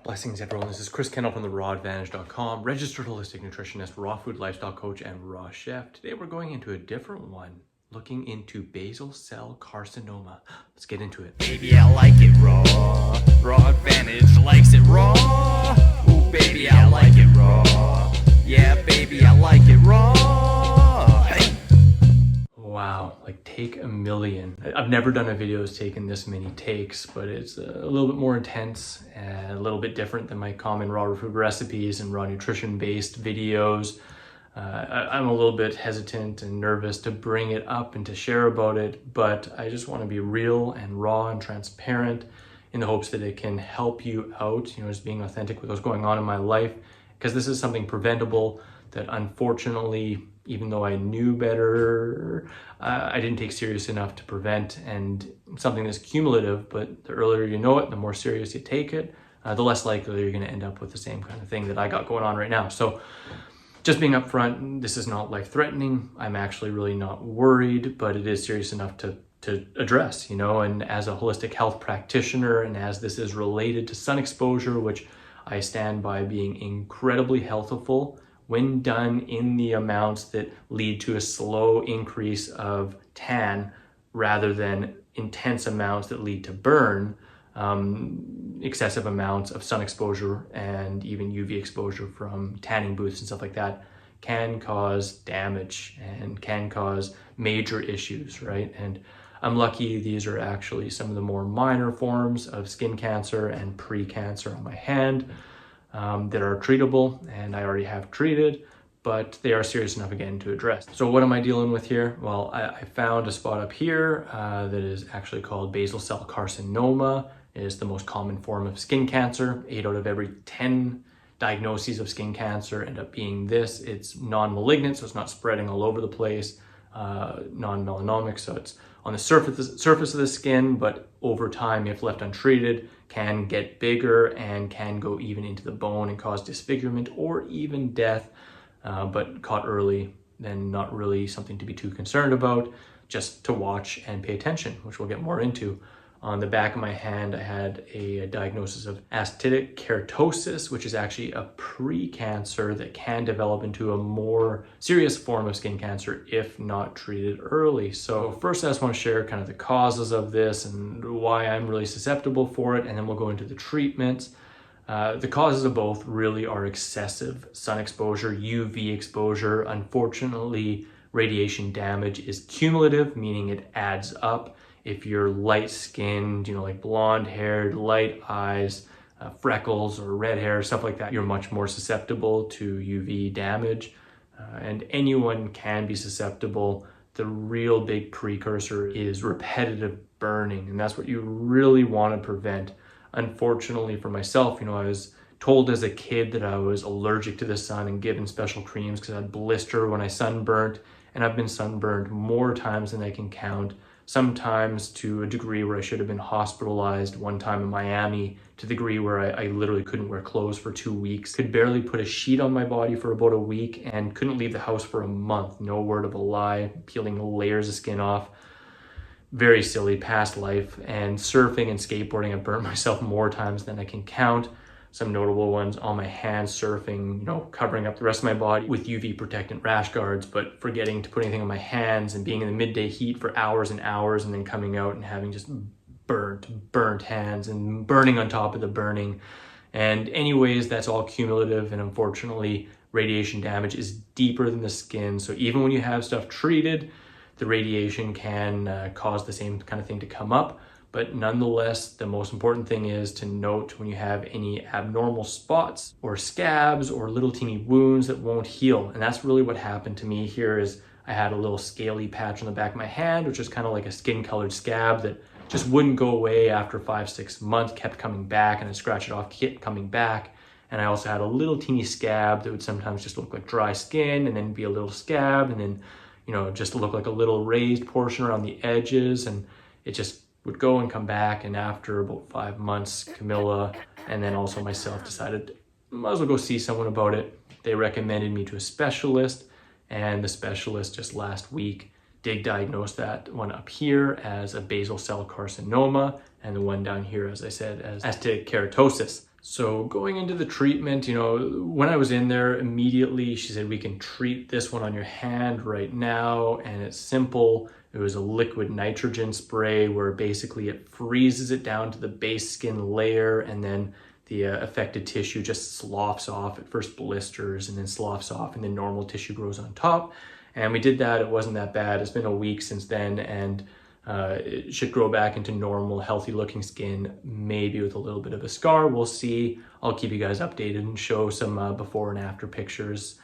Blessings everyone, this is Chris Kendall from therawadvantage.com, registered holistic nutritionist, raw food lifestyle coach, and raw chef. Today we're going into a different one, looking into basal cell carcinoma. Let's get into it. Baby, I like it raw. Raw Advantage likes it raw. Ooh, baby, I like it raw. Yeah, baby, I like it raw. Hey. Wow, like take a million. I've never done a video that's taken this many takes, but it's a little bit more intense and a little bit different than my common raw food recipes and raw nutrition based videos. I'm a little bit hesitant and nervous to bring it up and to share about it, but I just want to be real and raw and transparent in the hopes that it can help you out, just being authentic with what's going on in my life, because this is something preventable that unfortunately, even though I knew better, I didn't take serious enough to prevent, and something that's cumulative, but the earlier you know it, the more serious you take it, the less likely you're going to end up with the same kind of thing that I got going on right now. So just being upfront, this is not life-threatening. I'm actually really not worried, but it is serious enough to address, and as a holistic health practitioner, and as this is related to sun exposure, which I stand by being incredibly healthful when done in the amounts that lead to a slow increase of tan rather than intense amounts that lead to burn. Excessive amounts of sun exposure and even UV exposure from tanning booths and stuff like that can cause damage and can cause major issues, right? And I'm lucky these are actually some of the more minor forms of skin cancer and pre-cancer on my hand that are treatable, and I already have treated, but they are serious enough again to address. So what am I dealing with here? Well, I found a spot up here that is actually called basal cell carcinoma. It is the most common form of skin cancer. 8 out of every 10 diagnoses of skin cancer end up being this. It's non-malignant, so it's not spreading all over the place, non-melanomic, so it's on the surface of the skin, but over time, if left untreated, can get bigger and can go even into the bone and cause disfigurement or even death. But caught early, then not really something to be too concerned about, just to watch and pay attention, which we'll get more into. On the back of my hand, I had a diagnosis of actinic keratosis, which is actually a pre-cancer that can develop into a more serious form of skin cancer if not treated early. So first, I just want to share kind of the causes of this and why I'm really susceptible for it, and then we'll go into the treatments. The causes of both really are excessive sun exposure, UV exposure. Unfortunately, radiation damage is cumulative, meaning it adds up. If you're light-skinned, like blonde-haired, light eyes, freckles or red hair, stuff like that, you're much more susceptible to UV damage. And anyone can be susceptible. The real big precursor is repetitive burning, and that's what you really want to prevent. Unfortunately for myself, I was told as a kid that I was allergic to the sun and given special creams because I'd blister when I sunburnt, and I've been sunburned more times than I can count, sometimes to a degree where I should have been hospitalized. One time in Miami, to the degree where I literally couldn't wear clothes for 2 weeks, could barely put a sheet on my body for about a week, and couldn't leave the house for a month. No word of a lie, peeling layers of skin off. Very silly past life. And surfing and skateboarding, I've burnt myself more times than I can count. Some notable ones on my hands surfing, covering up the rest of my body with UV protectant rash guards, but forgetting to put anything on my hands and being in the midday heat for hours and hours, and then coming out and having just burnt hands and burning on top of the burning. And anyways, that's all cumulative, and unfortunately, radiation damage is deeper than the skin. So even when you have stuff treated, the radiation can cause the same kind of thing to come up. But nonetheless, the most important thing is to note when you have any abnormal spots or scabs or little teeny wounds that won't heal. And that's really what happened to me here. Is I had a little scaly patch on the back of my hand, which is kind of like a skin colored scab that just wouldn't go away after 5-6 months, kept coming back, and I scratched it off, kept coming back. And I also had a little teeny scab that would sometimes just look like dry skin and then be a little scab and then, just look like a little raised portion around the edges. And it just would go and come back. And after about 5 months, Camilla and then also myself decided might as well go see someone about it. They recommended me to a specialist, and the specialist just last week did diagnose that one up here as a basal cell carcinoma, and the one down here, as I said, as actinic keratosis. So going into the treatment, you know, when I was in there immediately, she said, we can treat this one on your hand right now. And it's simple. It was a liquid nitrogen spray where basically it freezes it down to the base skin layer, and then the affected tissue just sloughs off. At first blisters and then sloughs off, and then normal tissue grows on top. And we did that. It wasn't that bad. It's been a week since then, and it should grow back into normal, healthy looking skin, maybe with a little bit of a scar. We'll see. I'll keep you guys updated and show some before and after pictures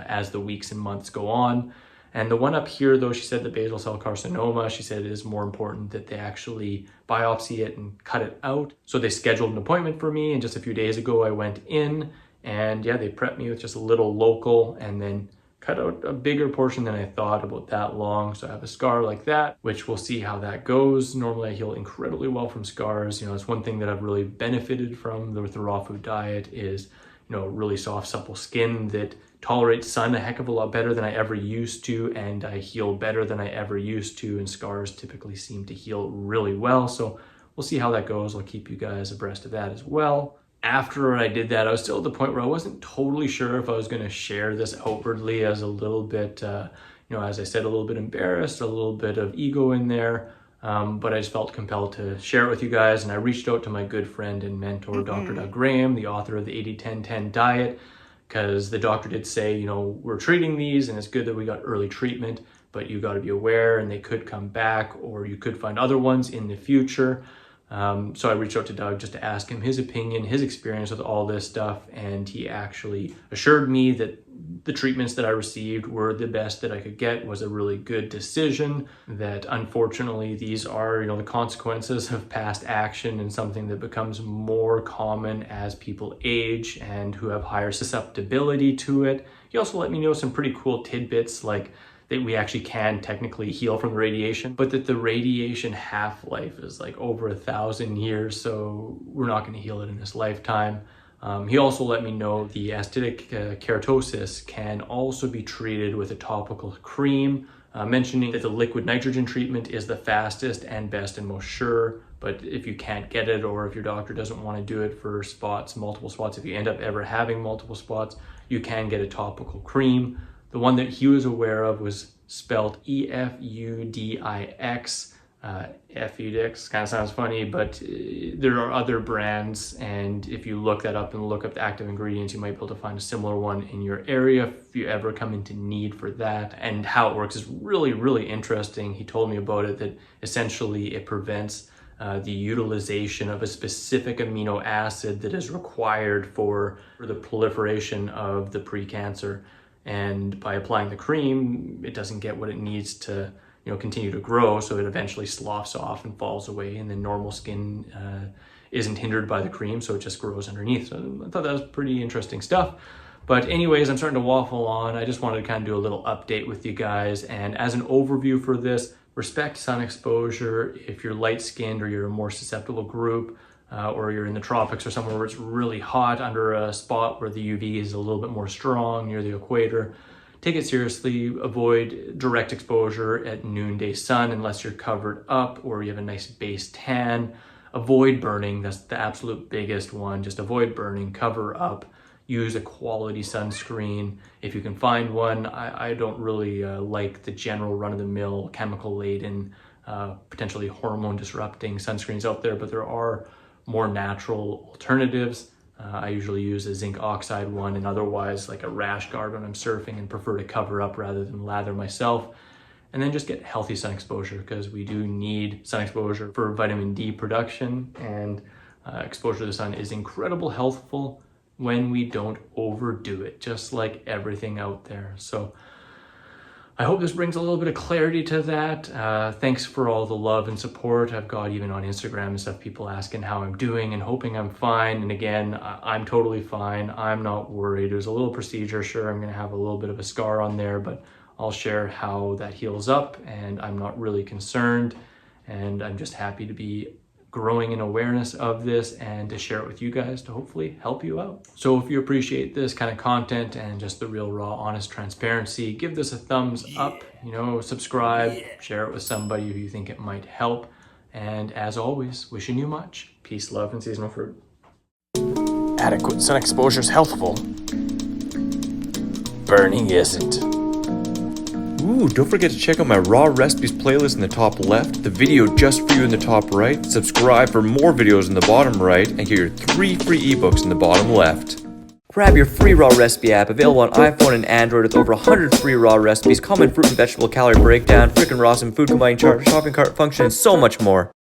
as the weeks and months go on. And the one up here, though, she said the basal cell carcinoma, she said it is more important that they actually biopsy it and cut it out. So they scheduled an appointment for me, and just a few days ago I went in, and yeah, they prepped me with just a little local and then cut out a bigger portion than I thought, about that long. So I have a scar like that, which we'll see how that goes. Normally I heal incredibly well from scars. You know, it's one thing that I've really benefited from with the raw food diet is, you know, really soft, supple skin that tolerates sun a heck of a lot better than I ever used to, and I heal better than I ever used to, and scars typically seem to heal really well. So we'll see how that goes. I'll keep you guys abreast of that as well. After I did that, I was still at the point where I wasn't totally sure if I was going to share this outwardly, as a little bit, you know, as I said, a little bit embarrassed, a little bit of ego in there. But I just felt compelled to share it with you guys. And I reached out to my good friend and mentor, Dr. Doug Graham, the author of the 80-10-10 diet, because the doctor did say, you know, we're treating these and it's good that we got early treatment, but you got to be aware and they could come back, or you could find other ones in the future. So I reached out to Doug just to ask him his opinion, his experience with all this stuff, and he actually assured me that the treatments that I received were the best that I could get, was a really good decision, that unfortunately these are, you know, the consequences of past action and something that becomes more common as people age and who have higher susceptibility to it. He also let me know some pretty cool tidbits, like that we actually can technically heal from the radiation, but that the radiation half-life is like over 1,000 years, so we're not going to heal it in this lifetime. He also let me know the actinic keratosis can also be treated with a topical cream, mentioning that the liquid nitrogen treatment is the fastest and best and most sure, but if you can't get it, or if your doctor doesn't want to do it for spots, multiple spots, if you end up ever having multiple spots, you can get a topical cream. The one that he was aware of was spelled EFUDIX. FUDIX kind of sounds funny, but there are other brands, and if you look that up and look up the active ingredients, you might be able to find a similar one in your area if you ever come into need for that. And how it works is really, really interesting. He told me about it, that essentially it prevents the utilization of a specific amino acid that is required for the proliferation of the precancer. And by applying the cream, it doesn't get what it needs to, you know, continue to grow, so it eventually sloughs off and falls away, and then normal skin isn't hindered by the cream, so it just grows underneath. So I thought that was pretty interesting stuff. But anyways, I'm starting to waffle on. I just wanted to kind of do a little update with you guys, and as an overview for this, respect sun exposure. If you're light-skinned or you're a more susceptible group, or you're in the tropics or somewhere where it's really hot under a spot where the UV is a little bit more strong near the equator, take it seriously. Avoid direct exposure at noonday sun unless you're covered up or you have a nice base tan. Avoid burning, that's the absolute biggest one. Just avoid burning, cover up, use a quality sunscreen if you can find one. I don't really like the general run-of-the-mill chemical-laden, potentially hormone-disrupting sunscreens out there, but there are more natural alternatives. I usually use a zinc oxide one, and otherwise like a rash guard when I'm surfing, and prefer to cover up rather than lather myself. And then just get healthy sun exposure, because we do need sun exposure for vitamin D production, and exposure to the sun is incredibly healthful when we don't overdo it, just like everything out there. So I hope this brings a little bit of clarity to that. Thanks for all the love and support. I've got, even on Instagram and stuff, people asking how I'm doing and hoping I'm fine. And again, I'm totally fine. I'm not worried. It was a little procedure. Sure, I'm gonna have a little bit of a scar on there, but I'll share how that heals up, and I'm not really concerned. And I'm just happy to be growing in awareness of this and to share it with you guys to hopefully help you out. So if you appreciate this kind of content and just the real, raw, honest transparency, give this a thumbs up, you know, subscribe, share it with somebody who you think it might help. And as always, wishing you much peace, love, and seasonal fruit. Adequate sun exposure is healthful. Burning isn't. Ooh, don't forget to check out my raw recipes playlist in the top left, the video just for you in the top right, subscribe for more videos in the bottom right, and get your 3 free ebooks in the bottom left. Grab your free raw recipe app, available on iPhone and Android with over 100 free raw recipes, common fruit and vegetable calorie breakdown, freaking raw food combining chart, shopping cart function, and so much more.